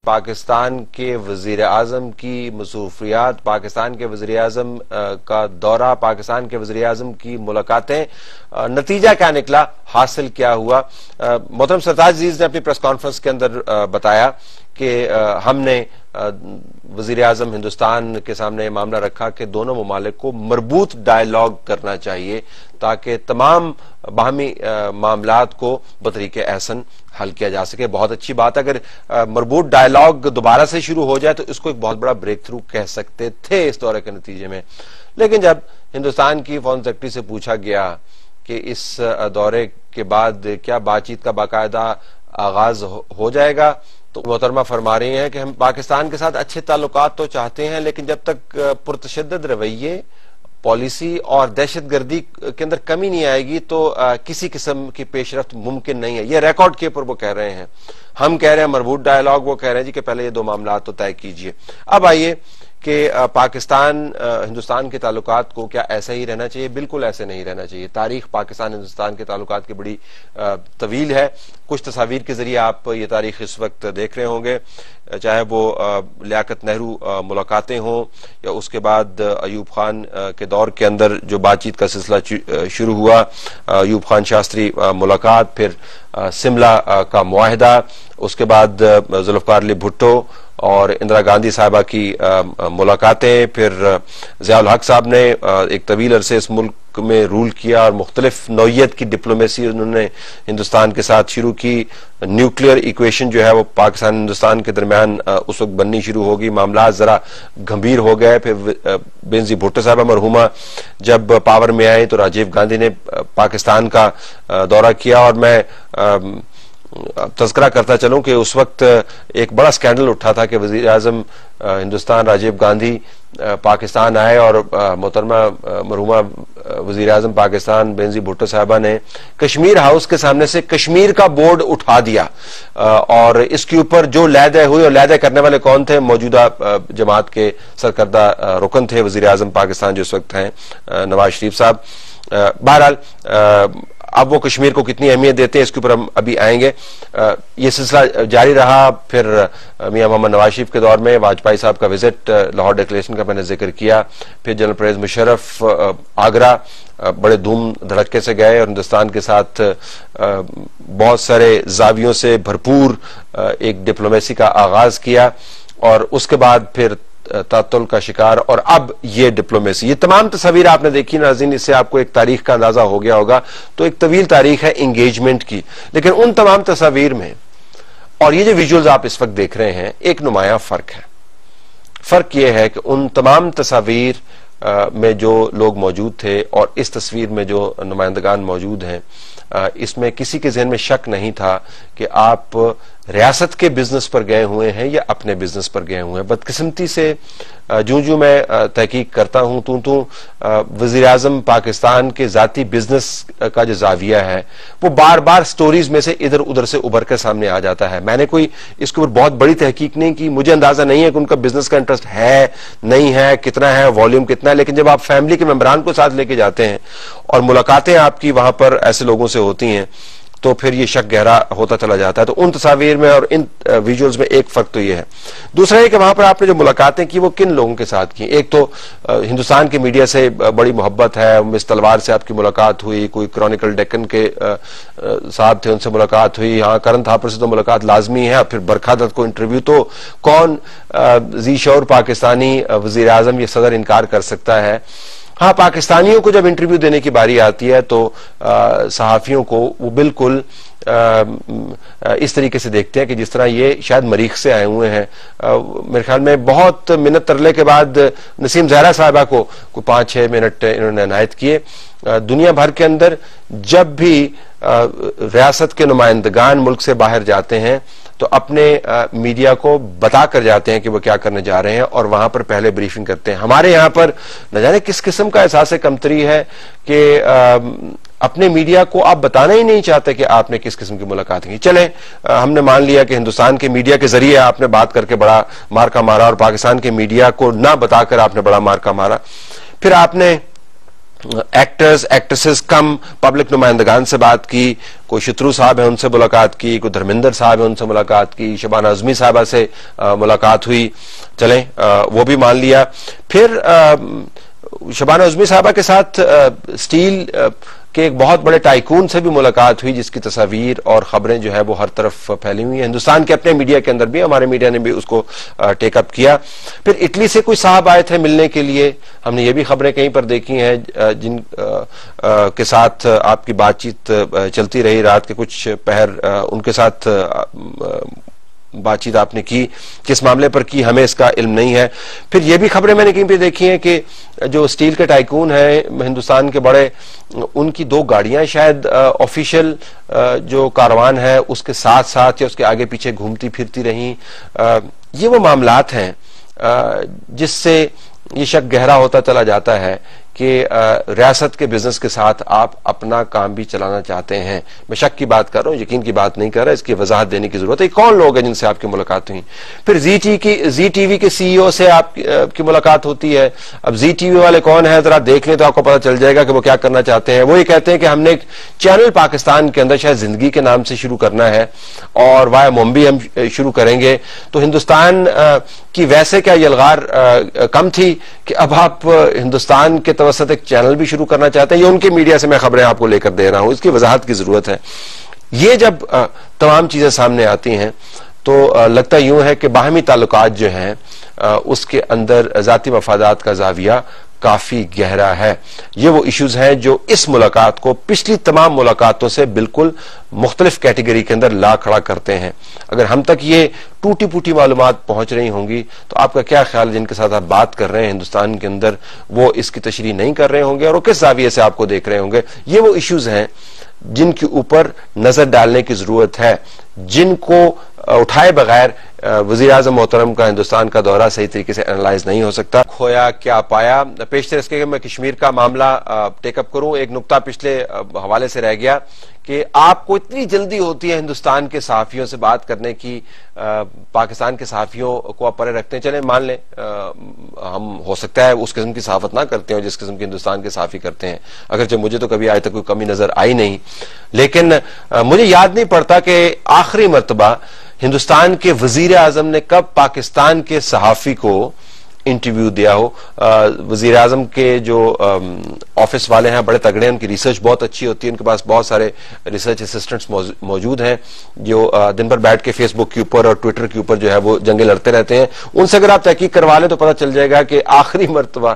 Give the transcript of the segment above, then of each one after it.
پاکستان کے وزیر اعظم کی مصروفیات، پاکستان کے وزیر اعظم کا دورہ، پاکستان کے وزیر اعظم کی ملاقاتیں، نتیجہ کیا نکلا، حاصل کیا ہوا۔ محترم سرتاج عزیز نے اپنی پریس کانفرنس کے اندر بتایا کہ ہم نے وزیر اعظم ہندوستان کے سامنے یہ معاملہ رکھا کہ دونوں ممالک کو مربوط ڈائیلاگ کرنا چاہیے تاکہ تمام باہمی معاملات کو بطریق احسن حل کیا جا سکے۔ بہت اچھی بات، اگر مربوط ڈائیلاگ دوبارہ سے شروع ہو جائے تو اس کو ایک بہت بڑا بریک تھرو کہہ سکتے تھے اس دورے کے نتیجے میں۔ لیکن جب ہندوستان کی فارن سیکرٹری سے پوچھا گیا کہ اس دورے کے بعد کیا بات چیت کا باقاعدہ آغاز ہو جائے گا، تو محترمہ فرما رہی ہیں کہ ہم پاکستان کے ساتھ اچھے تعلقات تو چاہتے ہیں، لیکن جب تک پرتشدد رویے، پالیسی اور دہشت گردی کے اندر کمی نہیں آئے گی تو کسی قسم کی پیش رفت ممکن نہیں ہے۔ یہ ریکارڈ کے اوپر وہ کہہ رہے ہیں، ہم کہہ رہے ہیں مربوط ڈائیلاگ، وہ کہہ رہے ہیں جی کہ پہلے یہ دو معاملات تو طے کیجئے۔ اب آئیے کہ پاکستان ہندوستان کے تعلقات کو کیا ایسا ہی رہنا چاہیے؟ بالکل ایسے نہیں رہنا چاہیے۔ تاریخ پاکستان ہندوستان کے تعلقات کی بڑی طویل ہے۔ کچھ تصاویر کے ذریعے آپ یہ تاریخ اس وقت دیکھ رہے ہوں گے، چاہے وہ لیاقت نہرو ملاقاتیں ہوں یا اس کے بعد ایوب خان کے دور کے اندر جو بات چیت کا سلسلہ شروع ہوا، ایوب خان شاستری ملاقات، پھر سملہ کا معاہدہ، اس کے بعد ذوالفقار علی بھٹو اور اندرا گاندھی صاحبہ کی ملاقاتیں، پھر ضیاء الحق صاحب نے ایک طویل عرصے اس ملک میں رول کیا اور مختلف نوعیت کی ڈپلومیسی انہوں نے ہندوستان کے ساتھ شروع کی۔ نیوکلیئر ایکویشن جو ہے وہ پاکستان ہندوستان کے درمیان اس وقت بننی شروع ہوگی، معاملات ذرا گمبھیر ہو گئے۔ پھر بینظیر بھٹو صاحبہ مرحومہ جب پاور میں آئے تو راجیو گاندھی نے پاکستان کا دورہ کیا، اور میں تذکرہ کرتا چلوں کہ اس وقت ایک بڑا سکینڈل اٹھا تھا کہ وزیر اعظم ہندوستان راجیو گاندھی پاکستان آئے اور محترمہ مرحومہ وزیر اعظم پاکستان بینظیر بھٹو صاحبہ نے کشمیر ہاؤس کے سامنے سے کشمیر کا بورڈ اٹھا دیا، اور اس کے اوپر جو لیدے ہوئے، اور لیدے کرنے والے کون تھے؟ موجودہ جماعت کے سرکردہ رکن تھے وزیر اعظم پاکستان جو اس وقت ہیں نواز شریف صاحب۔ بہرحال اب وہ کشمیر کو کتنی اہمیت دیتے ہیں اس کے اوپر ہم ابھی آئیں گے۔ یہ سلسلہ جاری رہا، پھر میاں محمد نواز شریف کے دور میں واجپئی صاحب کا وزٹ، لاہور ڈکلیریشن کا میں نے ذکر کیا، پھر جنرل پرویز مشرف آگرہ بڑے دھوم دھڑکے سے گئے اور ہندوستان کے ساتھ بہت سارے زاویوں سے بھرپور ایک ڈپلومیسی کا آغاز کیا، اور اس کے بعد پھر تعطل کا شکار، اور اب یہ ڈپلومیسی۔ یہ تمام تصاویر آپ نے دیکھی ناظرین، اس سے آپ کو ایک تاریخ کا اندازہ ہو گیا ہوگا۔ تو ایک طویل تاریخ ہے انگیجمنٹ کی، لیکن ان تمام تصاویر میں اور یہ جو ویژولز آپ اس وقت دیکھ رہے ہیں، ایک نمایاں فرق ہے۔ فرق یہ ہے کہ ان تمام تصاویر میں جو لوگ موجود تھے اور اس تصویر میں جو نمائندگان موجود ہیں، اس میں کسی کے ذہن میں شک نہیں تھا کہ آپ ریاست کے بزنس پر گئے ہوئے ہیں یا اپنے بزنس پر گئے ہوئے ہیں۔ بدقسمتی سے جو میں تحقیق کرتا ہوں تو وزیر اعظم پاکستان کے ذاتی بزنس کا جو زاویہ ہے وہ بار بار سٹوریز میں سے ادھر ادھر سے ابھر کر سامنے آ جاتا ہے۔ میں نے کوئی اس کے اوپر بہت بڑی تحقیق نہیں کی، مجھے اندازہ نہیں ہے کہ ان کا بزنس کا انٹرسٹ ہے نہیں ہے، کتنا ہے، والیوم کتنا ہے، لیکن جب آپ فیملی کے ممبران کو ساتھ لے کے جاتے ہیں اور ملاقاتیں آپ کی وہاں پر ایسے لوگوں سے ہوتی ہیں تو پھر یہ شک گہرا ہوتا چلا جاتا ہے۔ تو ان تصاویر میں اور ان ویژولز میں ایک فرق تو یہ ہے۔ دوسرا یہ کہ وہاں پر آپ نے جو ملاقاتیں کی وہ کن لوگوں کے ساتھ کی؟ ایک تو ہندوستان کے میڈیا سے بڑی محبت ہے، مس تلوار سے آپ کی ملاقات ہوئی، کوئی کرونیکل ڈیکن کے صاحب تھے ان سے ملاقات ہوئی، ہاں کرن تھاپر سے تو ملاقات لازمی ہے، پھر برکھا دت کو انٹرویو، تو کون ذی شعور پاکستانی وزیر اعظم یہ صدر انکار کر سکتا ہے؟ ہاں پاکستانیوں کو جب انٹرویو دینے کی باری آتی ہے تو صحافیوں کو وہ بالکل اس طریقے سے دیکھتے ہیں کہ جس طرح یہ شاید مریخ سے آئے ہوئے ہیں۔ میرے خیال میں بہت منت ترلے کے بعد نسیم زہرا صاحبہ کو کوئی 5-6 منٹ انہوں نے عنایت کیے۔ دنیا بھر کے اندر جب بھی ریاست کے نمائندگان ملک سے باہر جاتے ہیں تو اپنے میڈیا کو بتا کر جاتے ہیں کہ وہ کیا کرنے جا رہے ہیں، اور وہاں پر پہلے بریفنگ کرتے ہیں۔ ہمارے یہاں پر نہ جانے کس قسم کا احساس کمتری ہے کہ اپنے میڈیا کو آپ بتانا ہی نہیں چاہتے کہ آپ نے کس قسم کی ملاقات کی۔ چلیں ہم نے مان لیا کہ ہندوستان کے میڈیا کے ذریعے آپ نے بات کر کے بڑا مارکا مارا، اور پاکستان کے میڈیا کو نہ بتا کر آپ نے بڑا مارکا مارا۔ پھر آپ نے ایکٹرز ایکٹریسز کم پبلک نمائندگان سے بات کی, کوئی شترو صاحب ہیں ان سے ملاقات کی, کوئی دھرمیندر صاحب ہیں ان سے ملاقات کی, شبانہ اعظمی صاحبہ سے ملاقات ہوئی, چلیں وہ بھی مان لیا. پھر شبانہ اعظمی صاحبہ کے ساتھ سٹیل کہ ایک بہت بڑے ٹائکون سے بھی ملاقات ہوئی جس کی تصاویر اور خبریں جو ہے وہ ہر طرف پھیلی ہوئی ہیں, ہندوستان کے اپنے میڈیا کے اندر بھی, ہمارے میڈیا نے بھی اس کو ٹیک اپ کیا. پھر اٹلی سے کوئی صاحب آئے تھے ملنے کے لیے, ہم نے یہ بھی خبریں کہیں پر دیکھی ہیں جن کے ساتھ آپ کی بات چیت چلتی رہی, رات کے کچھ پہر ان کے ساتھ بات چیت آپ نے کی, کس معاملے پر کی ہمیں اس کا علم نہیں ہے. پھر یہ بھی خبریں میں نے کہیں پہ دیکھی ہیں کہ جو سٹیل کے ٹائکون ہیں ہندوستان کے بڑے, ان کی 2 گاڑیاں شاید آفیشیل جو کاروان ہے اس کے ساتھ ساتھ یا اس کے آگے پیچھے گھومتی پھرتی رہیں. یہ وہ معاملات ہیں جس سے یہ شک گہرا ہوتا چلا جاتا ہے کہ ریاست کے بزنس کے ساتھ آپ اپنا کام بھی چلانا چاہتے ہیں. میں شک کی بات کر رہا ہوں, یقین کی بات نہیں کر رہا, اس کی وضاحت دینے کی ضرورت ہے. کون لوگ ہیں جن سے آپ کی ملاقات ہوئی؟ پھر زی ٹی وی کے سی ای او سے آپ کی ملاقات ہوتی ہے. اب زی ٹی وی والے کون ہیں ذرا دیکھ لیں تو آپ کو پتہ چل جائے گا کہ وہ کیا کرنا چاہتے ہیں. وہ یہ کہتے ہیں کہ ہم نے ایک چینل پاکستان کے اندر شاید زندگی کے نام سے شروع کرنا ہے اور وایا ممبئی ہم شروع کریں گے. تو ہندوستان کی ویسے کیا یلغار کم تھی کہ اب آپ ہندوستان کے توسط ایک چینل بھی شروع کرنا چاہتے ہیں؟ یہ ان کے میڈیا سے میں خبریں آپ کو لے کر دے رہا ہوں, اس کی وضاحت کی ضرورت ہے. یہ جب تمام چیزیں سامنے آتی ہیں تو لگتا یوں ہے کہ باہمی تعلقات جو ہیں اس کے اندر ذاتی مفادات کا زاویہ کافی گہرا ہے. یہ وہ ایشوز ہیں جو اس ملاقات کو پچھلی تمام ملاقاتوں سے بالکل مختلف کیٹیگری کے اندر لا کھڑا کرتے ہیں. اگر ہم تک یہ ٹوٹی پوٹی معلومات پہنچ رہی ہوں گی تو آپ کا کیا خیال, جن کے ساتھ آپ بات کر رہے ہیں ہندوستان کے اندر, وہ اس کی تشریح نہیں کر رہے ہوں گے اور وہ کس زاویے سے آپ کو دیکھ رہے ہوں گے؟ یہ وہ ایشوز ہیں جن کے اوپر نظر ڈالنے کی ضرورت ہے, جن کو اٹھائے بغیر وزیر اعظم محترم کا ہندوستان کا دورہ صحیح طریقے سے انالائز نہیں ہو سکتا. کھویا کیا پایا, پیشتر اس کے میں کشمیر کا معاملہ ٹیک اپ کروں. ایک نقطہ پچھلے حوالے سے رہ گیا کہ آپ کو اتنی جلدی ہوتی ہے ہندوستان کے صحافیوں سے بات کرنے کی, پاکستان کے صحافیوں کو آپ پرے رکھتے ہیں. چلیں مان لیں ہم ہو سکتا ہے اس قسم کی صحافت نہ کرتے ہوں جس قسم کی ہندوستان کے صحافی کرتے ہیں, اگرچہ مجھے تو کبھی آج تک کوئی کمی نظر آئی نہیں, لیکن مجھے یاد نہیں پڑتا کہ آخری مرتبہ ہندوستان کے وزیر اعظم نے کب پاکستان کے صحافی کو انٹرویو دیا ہو. وزیر اعظم کے جو آفس والے ہیں بڑے تگڑے ہیں, ان کی ریسرچ بہت اچھی ہوتی ہے, ان کے پاس بہت سارے ریسرچ اسسٹنٹس موجود ہیں جو دن بھر بیٹھ کے فیس بک کے اوپر اور ٹویٹر کے اوپر جو ہے وہ جنگیں لڑتے رہتے ہیں. ان سے اگر آپ تحقیق کروا لیں تو پتہ چل جائے گا کہ آخری مرتبہ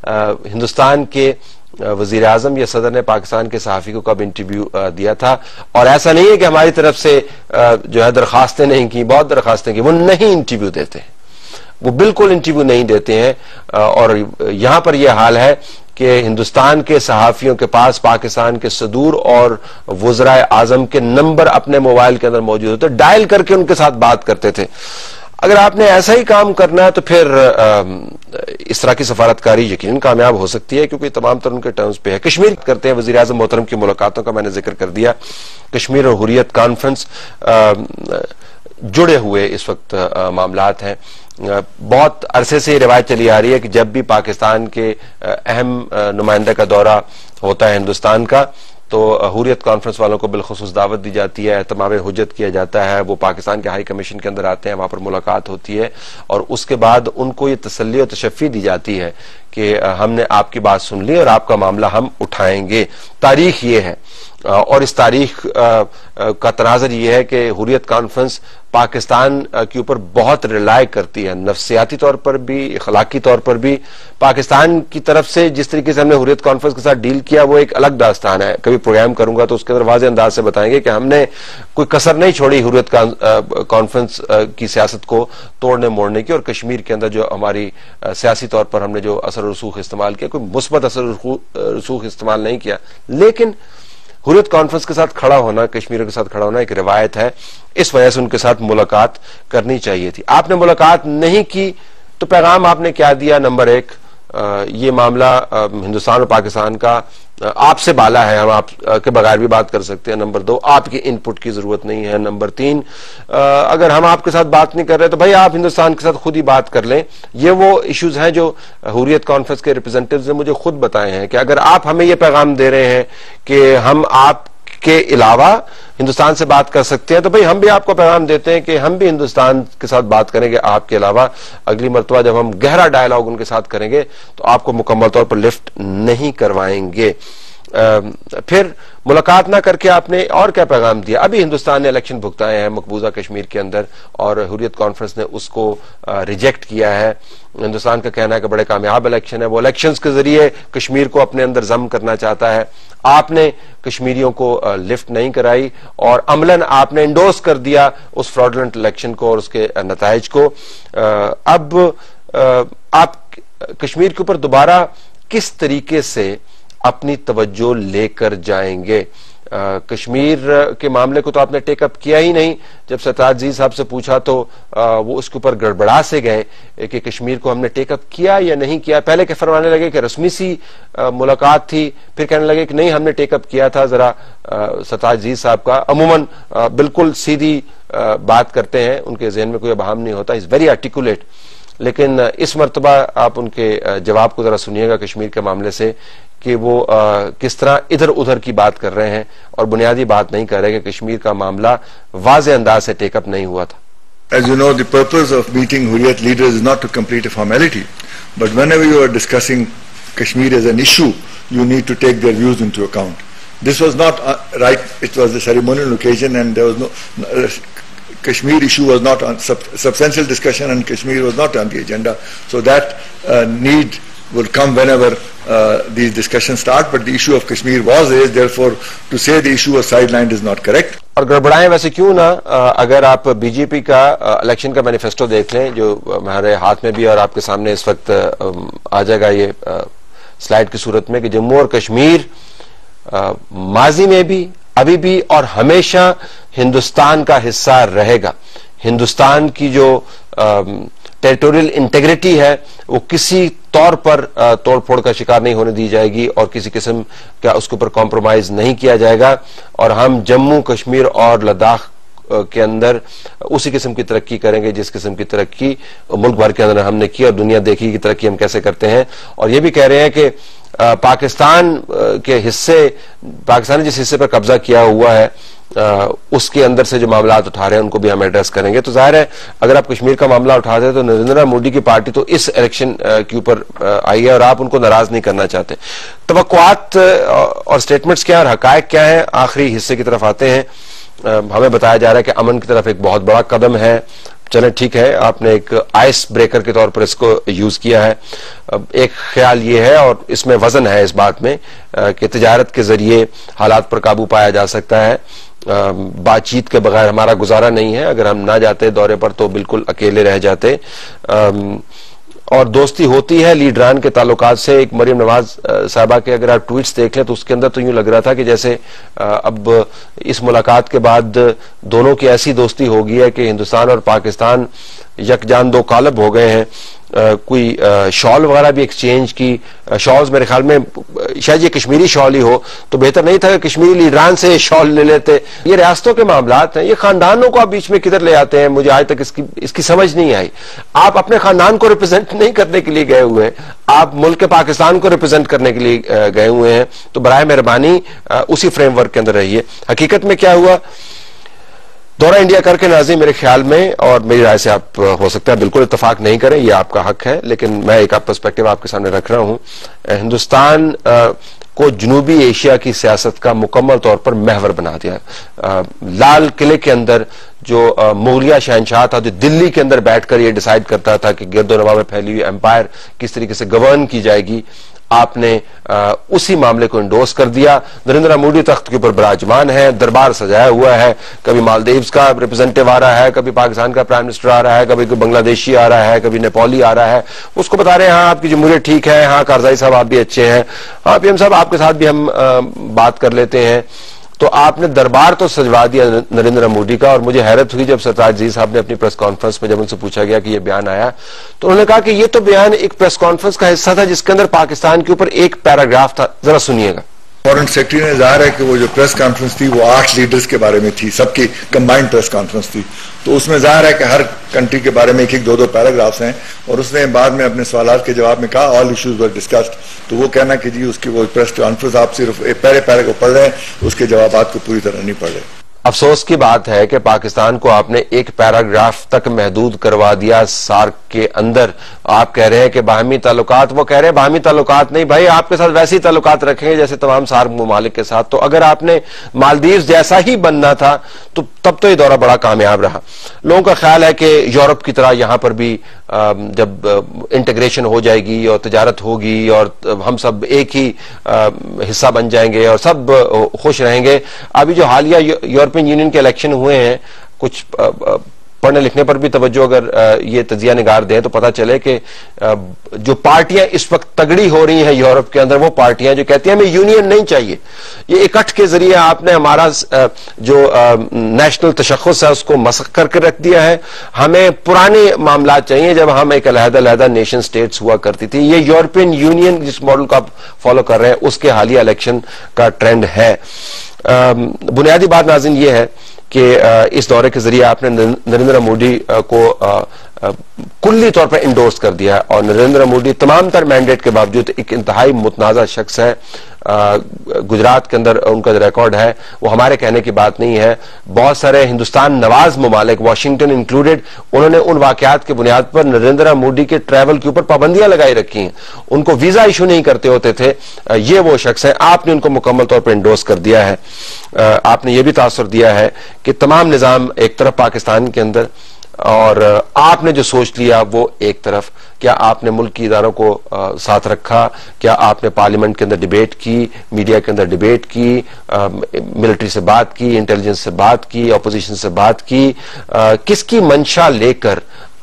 ہندوستان کے وزیر اعظم یا صدر نے پاکستان کے صحافی کو کب انٹرویو دیا تھا. اور ایسا نہیں ہے کہ ہماری طرف سے جو ہے درخواستیں نہیں کی, بہت درخواستیں کی, وہ نہیں انٹرویو دیتے ہیں, وہ بالکل انٹرویو نہیں دیتے ہیں. اور یہاں پر یہ حال ہے کہ ہندوستان کے صحافیوں کے پاس پاکستان کے صدور اور وزرائے اعظم کے نمبر اپنے موبائل کے اندر موجود ہوتے, ڈائل کر کے ان کے ساتھ بات کرتے تھے. اگر آپ نے ایسا ہی کام کرنا ہے تو پھر اس طرح کی سفارتکاری یقیناً کامیاب ہو سکتی ہے کیونکہ تمام تر ان کے ٹرمز پہ ہے. کشمیر کرتے ہیں, وزیر اعظم محترم کی ملاقاتوں کا میں نے ذکر کر دیا. کشمیر اور حریت کانفرنس جڑے ہوئے اس وقت معاملات ہیں. بہت عرصے سے یہ روایت چلی آ رہی ہے کہ جب بھی پاکستان کے اہم نمائندہ کا دورہ ہوتا ہے ہندوستان کا تو حریت کانفرنس والوں کو بالخصوص دعوت دی جاتی ہے, اہتمام حجت کیا جاتا ہے, وہ پاکستان کے ہائی کمیشن کے اندر آتے ہیں, وہاں پر ملاقات ہوتی ہے اور اس کے بعد ان کو یہ تسلی و تشفی دی جاتی ہے کہ ہم نے آپ کی بات سن لی اور آپ کا معاملہ ہم اٹھائیں گے. تاریخ یہ ہے اور اس تاریخ کا تناظر یہ ہے کہ حریت کانفرنس پاکستان کے اوپر بہت ریلائی کرتی ہے, نفسیاتی طور پر بھی, اخلاقی طور پر بھی. پاکستان کی طرف سے جس طریقے سے ہم نے حریت کانفرنس کے ساتھ ڈیل کیا وہ ایک الگ داستان ہے. کبھی پروگرام کروں گا تو اس کے اندر واضح انداز سے بتائیں گے کہ ہم نے کوئی کسر نہیں چھوڑی حریت کانفرنس کی سیاست کو توڑنے موڑنے کی, اور کشمیر کے اندر جو ہماری سیاسی طور پر ہم نے جو اثر و رسوخ استعمال کیا, کوئی مثبت اثر و رسوخ استعمال نہیں کیا, لیکن حریت کانفرنس کے ساتھ کھڑا ہونا, کشمیریوں کے ساتھ کھڑا ہونا ایک روایت ہے. اس وجہ سے ان کے ساتھ ملاقات کرنی چاہیے تھی. آپ نے ملاقات نہیں کی تو پیغام آپ نے کیا دیا؟ نمبر 1, یہ معاملہ ہندوستان اور پاکستان کا آپ سے بالا ہے, ہم آپ کے بغیر بھی بات کر سکتے ہیں. نمبر 2, آپ کی ان پٹ کی ضرورت نہیں ہے. نمبر 3, اگر ہم آپ کے ساتھ بات نہیں کر رہے تو بھائی آپ ہندوستان کے ساتھ خود ہی بات کر لیں. یہ وہ ایشوز ہیں جو حریت کانفرنس کے ریپرزینٹیوز نے مجھے خود بتائے ہیں کہ اگر آپ ہمیں یہ پیغام دے رہے ہیں کہ ہم آپ کے علاوہ ہندوستان سے بات کر سکتے ہیں, تو بھئی ہم بھی آپ کو پیغام دیتے ہیں کہ ہم بھی ہندوستان کے ساتھ بات کریں گے آپ کے علاوہ. اگلی مرتبہ جب ہم گہرا ڈائیلاگ ان کے ساتھ کریں گے تو آپ کو مکمل طور پر لفٹ نہیں کروائیں گے. پھر ملاقات نہ کر کے آپ نے اور کیا پیغام دیا؟ ابھی ہندوستان نے الیکشن بھگتائے ہیں مقبوضہ کشمیر کے اندر اور حریت کانفرنس نے اس کو ریجیکٹ کیا ہے. ہندوستان کا کہنا ہے کہ بڑے کامیاب الیکشن ہے, وہ الیکشنز کے ذریعے کشمیر کو اپنے اندر ضم کرنا چاہتا ہے. آپ نے کشمیریوں کو لفٹ نہیں کرائی اور عملاً آپ نے انڈورس کر دیا اس فراڈولنٹ الیکشن کو اور اس کے نتائج کو. اب آپ کشمیر کے اوپر دوبارہ کس طریقے سے اپنی توجہ لے کر جائیں گے؟ کشمیر کے معاملے کو تو آپ نے ٹیک اپ کیا ہی نہیں. جب سرتاج عزیز صاحب سے پوچھا تو وہ اس کے اوپر گڑبڑا سے گئے کہ کشمیر کو ہم نے ٹیک اپ کیا یا نہیں کیا. پہلے کہ فرمانے لگے کہ رسمی سی ملاقات تھی, پھر کہنے لگے کہ نہیں ہم نے ٹیک اپ کیا تھا. ذرا سرتاج عزیز صاحب کا عموماً بالکل سیدھی بات کرتے ہیں, ان کے ذہن میں کوئی ابہام نہیں ہوتا, از ویری آرٹیکولیٹ. لیکن اس مرتبہ آپ ان کے جواب کو ذرا سنیے گا کشمیر کے معاملے سے کہ وہ کس طرح ادھر ادھر کی بات کر رہے ہیں اور بنیادی بات نہیں کر رہے کہ کشمیر کا معاملہ واضح انداز سے ٹیک اپ نہیں ہوا تھا. As you know, the purpose of meeting Hurriyat leaders is not to complete a formality, but whenever you are discussing Kashmir as an issue, you need to take their views into account. This was not right, it was a ceremonial occasion and there was no Kashmir issue was not on substantial discussion and Kashmir was not on the agenda. So that need will come whenever these discussions start, but the issue of Kashmir was raised, therefore to say the issue was sidelined is not correct. اور گڑبڑائیں ویسے کیوں نہ, اگر آپ B J پی کا election کا manifesto دیکھ لیں جو ہمارے ہاتھ میں بھی اور آپ کے سامنے اس وقت آ جائے گا یہ سلائیڈ کی صورت میں, کہ جموں اور کشمیر ماضی میں بھی ابھی بھی اور ہمیشہ ہندوستان کا حصہ رہے گا. ہندوستان کی جو ٹیریٹوریل انٹیگریٹی ہے وہ کسی طور پر توڑ پھوڑ کا شکار نہیں ہونے دی جائے گی اور کسی قسم کا اس کے اوپر کمپرومائز نہیں کیا جائے گا. اور ہم جموں کشمیر اور لداخ کے اندر اسی قسم کی ترقی کریں گے جس قسم کی ترقی ملک بھر کے اندر ہم نے کی اور دنیا دیکھی کہ ترقی ہم کیسے کرتے ہیں. اور یہ بھی کہہ رہے ہیں کہ پاکستان کے حصے, پاکستان نے جس حصے پر قبضہ کیا ہوا ہے اس کے اندر سے جو معاملات اٹھا رہے ہیں ان کو بھی ہم ایڈریس کریں گے. تو ظاہر ہے اگر آپ کشمیر کا معاملہ اٹھاتے ہیں تو نریندر مودی کی پارٹی تو اس الیکشن کے اوپر آئی ہے اور آپ ان کو ناراض نہیں کرنا چاہتے. توقعات اور سٹیٹمنٹس کیا ہیں اور حقائق کیا ہیں؟ آخری حصے کی طرف آتے ہیں. ہمیں بتایا جا رہا ہے کہ امن کی طرف ایک بہت بڑا قدم ہے. چلیں ٹھیک ہے, آپ نے ایک آئس بریکر کے طور پر اس کو یوز کیا ہے. ایک خیال یہ ہے اور اس میں وزن ہے اس بات میں کہ تجارت کے ذریعے حالات پر قابو پایا جا سکتا ہے. بات چیت کے بغیر ہمارا گزارا نہیں ہے. اگر ہم نہ جاتے دورے پر تو بالکل اکیلے رہ جاتے. اور دوستی ہوتی ہے لیڈران کے تعلقات سے. ایک مریم نواز صاحبہ کے اگر آپ ٹویٹس دیکھ لیں تو اس کے اندر تو یوں لگ رہا تھا کہ جیسے اب اس ملاقات کے بعد دونوں کی ایسی دوستی ہو گئی ہے کہ ہندوستان اور پاکستان یکجان دو قالب ہو گئے ہیں. کوئی شال وغیرہ بھی ایکسچینج کی. شالز میرے خیال میں شاید یہ کشمیری شال ہی ہو تو بہتر نہیں تھا کہ کشمیری لیڈران سے شال لے لیتے. یہ ریاستوں کے معاملات ہیں, یہ خاندانوں کو آپ بیچ میں کدھر لے آتے ہیں؟ مجھے آج تک اس کی سمجھ نہیں آئی. آپ اپنے خاندان کو ریپرزینٹ نہیں کرنے کے لیے گئے ہوئے, آپ ملک پاکستان کو ریپرزینٹ کرنے کے لیے گئے ہوئے ہیں. تو برائے مہربانی اسی فریم ورک کے اندر رہیے. حقیقت میں کیا ہوا, دورہ انڈیا کر کے ناظرین میرے خیال میں, اور میری رائے سے آپ ہو سکتا ہے بالکل اتفاق نہیں کریں, یہ آپ کا حق ہے, لیکن میں ایک پرسپیکٹو آپ کے سامنے رکھ رہا ہوں. ہندوستان کو جنوبی ایشیا کی سیاست کا مکمل طور پر محور بنا دیا. لال قلعے کے اندر جو مغلیہ شہنشاہ تھا جو دلی کے اندر بیٹھ کر یہ ڈیسائیڈ کرتا تھا کہ گرد و نواح میں پھیلی ہوئی امپائر کس طریقے سے گورن کی جائے گی, آپ نے اسی معاملے کو انڈورس کر دیا. نریندر مودی تخت کے اوپر براجمان ہے, دربار سجایا ہوا ہے. کبھی مالدیوز کا ریپرزینٹیو آ رہا ہے, کبھی پاکستان کا پرائم منسٹر آ رہا ہے, کبھی کوئی بنگلہ دیشی آ رہا ہے, کبھی نیپالی آ رہا ہے. اس کو بتا رہے ہیں ہاں آپ کی جمہوریت ٹھیک ہے, ہاں کارزائی صاحب آپ بھی اچھے ہیں, ہاں پی ایم صاحب آپ کے ساتھ بھی ہم بات کر لیتے ہیں. تو آپ نے دربار تو سجوا دیا نریندر مودی کا. اور مجھے حیرت ہوئی جب سرتاج عزیز صاحب نے اپنی پریس کانفرنس میں جب ان سے پوچھا گیا کہ یہ بیان آیا تو انہوں نے کہا کہ یہ تو بیان ایک پریس کانفرنس کا حصہ تھا جس کے اندر پاکستان کے اوپر ایک پیراگراف تھا. ذرا سنیے گا. فورن سیکرٹری نے ظاہر ہے کہ وہ جو پریس کانفرنس تھی وہ 8 لیڈرز کے بارے میں تھی, سب کی کمبائنڈ پریس کانفرنس تھی, تو اس میں ظاہر ہے کہ ہر کنٹری کے بارے میں 1-2 پیراگرافس ہیں, اور اس نے بعد میں اپنے سوالات کے جواب میں کہا آل ایشوز ور ڈسکسڈ. تو وہ کہنا کہ جی اس کی وہ پریس کانفرنس آپ صرف پہلے پیراگراف کو پڑھ رہے ہیں, اس کے جوابات کو پوری طرح نہیں پڑھ رہے. افسوس کی بات ہے کہ پاکستان کو آپ نے ایک پیراگراف تک محدود کروا دیا سارک کے اندر. آپ کہہ رہے ہیں کہ باہمی تعلقات, وہ کہہ رہے ہیں باہمی تعلقات نہیں بھائی, آپ کے ساتھ ویسے ہی تعلقات رکھیں گے جیسے تمام سارک ممالک کے ساتھ. تو اگر آپ نے مالدیوز جیسا ہی بننا تھا تو تب تو یہ دورہ بڑا کامیاب رہا. لوگوں کا خیال ہے کہ یورپ کی طرح یہاں پر بھی جب انٹیگریشن ہو جائے گی اور تجارت ہوگی اور ہم سب ایک ہی حصہ بن جائیں گے اور سب خوش رہیں گے. ابھی جو حالیہ یورپین یونین کے الیکشن ہوئے ہیں, کچھ پڑھنے لکھنے پر بھی توجہ اگر یہ تجزیہ نگار دیں تو پتہ چلے کہ جو پارٹیاں اس وقت تگڑی ہو رہی ہیں یورپ کے اندر, وہ پارٹیاں جو کہتی ہیں ہمیں یونین نہیں چاہیے, یہ اکٹھ کے ذریعے آپ نے ہمارا جو نیشنل تشخص ہے اس کو مسخ کر کے رکھ دیا ہے. ہمیں پرانے معاملات چاہیے جب ہم ایک علیحدہ نیشن سٹیٹس ہوا کرتی تھی. یہ یورپین یونین جس ماڈل کو آپ فالو کر رہے ہیں اس کے حالیہ الیکشن کا ٹرینڈ ہے. بنیادی بات ناظرین یہ ہے کہ اس دورے کے ذریعے آپ نے نریندر مودی کو کلی طور پر انڈورس کر دیا ہے, اور نریندر مودی تمام تر مینڈیٹ کے باوجود ایک انتہائی متنازع شخص ہے. گجرات کے اندر ان کا ریکارڈ ہے وہ ہمارے کہنے کی بات نہیں ہے. بہت سارے ہندوستان نواز ممالک, واشنگٹن انکلوڈیڈ, انہوں نے ان واقعات کے بنیاد پر نریندر مودی کے ٹریول کے اوپر پابندیاں لگائی رکھی ہیں. ان کو ویزا ایشو نہیں کرتے ہوتے تھے. یہ وہ شخص ہیں, آپ نے ان کو مکمل طور پر انڈورس کر دیا ہے. آپ نے یہ بھی تاثر دیا ہے کہ تمام نظام ایک طرف پاکستان کے اندر, اور آپ نے جو سوچ لیا وہ ایک طرف. کیا آپ نے ملکی اداروں کو ساتھ رکھا؟ کیا آپ نے پارلیمنٹ کے اندر ڈیبیٹ کی, میڈیا کے اندر ڈیبیٹ کی, ملٹری سے بات کی, انٹیلیجنس سے بات کی, اپوزیشن سے بات کی؟ کس کی منشا لے کر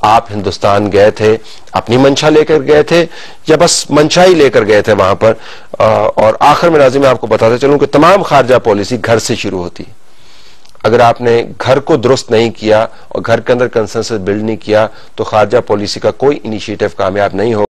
آپ ہندوستان گئے تھے؟ اپنی منشا لے کر گئے تھے یا بس منشا ہی لے کر گئے تھے وہاں پر؟ اور آخر میں ناظرین میں آپ کو بتاتا چلوں کہ تمام خارجہ پالیسی گھر سے شروع ہوتی. اگر آپ نے گھر کو درست نہیں کیا اور گھر کے اندر کنسنسس بلڈ نہیں کیا تو خارجہ پالیسی کا کوئی انیشیٹو کامیاب نہیں ہوگا.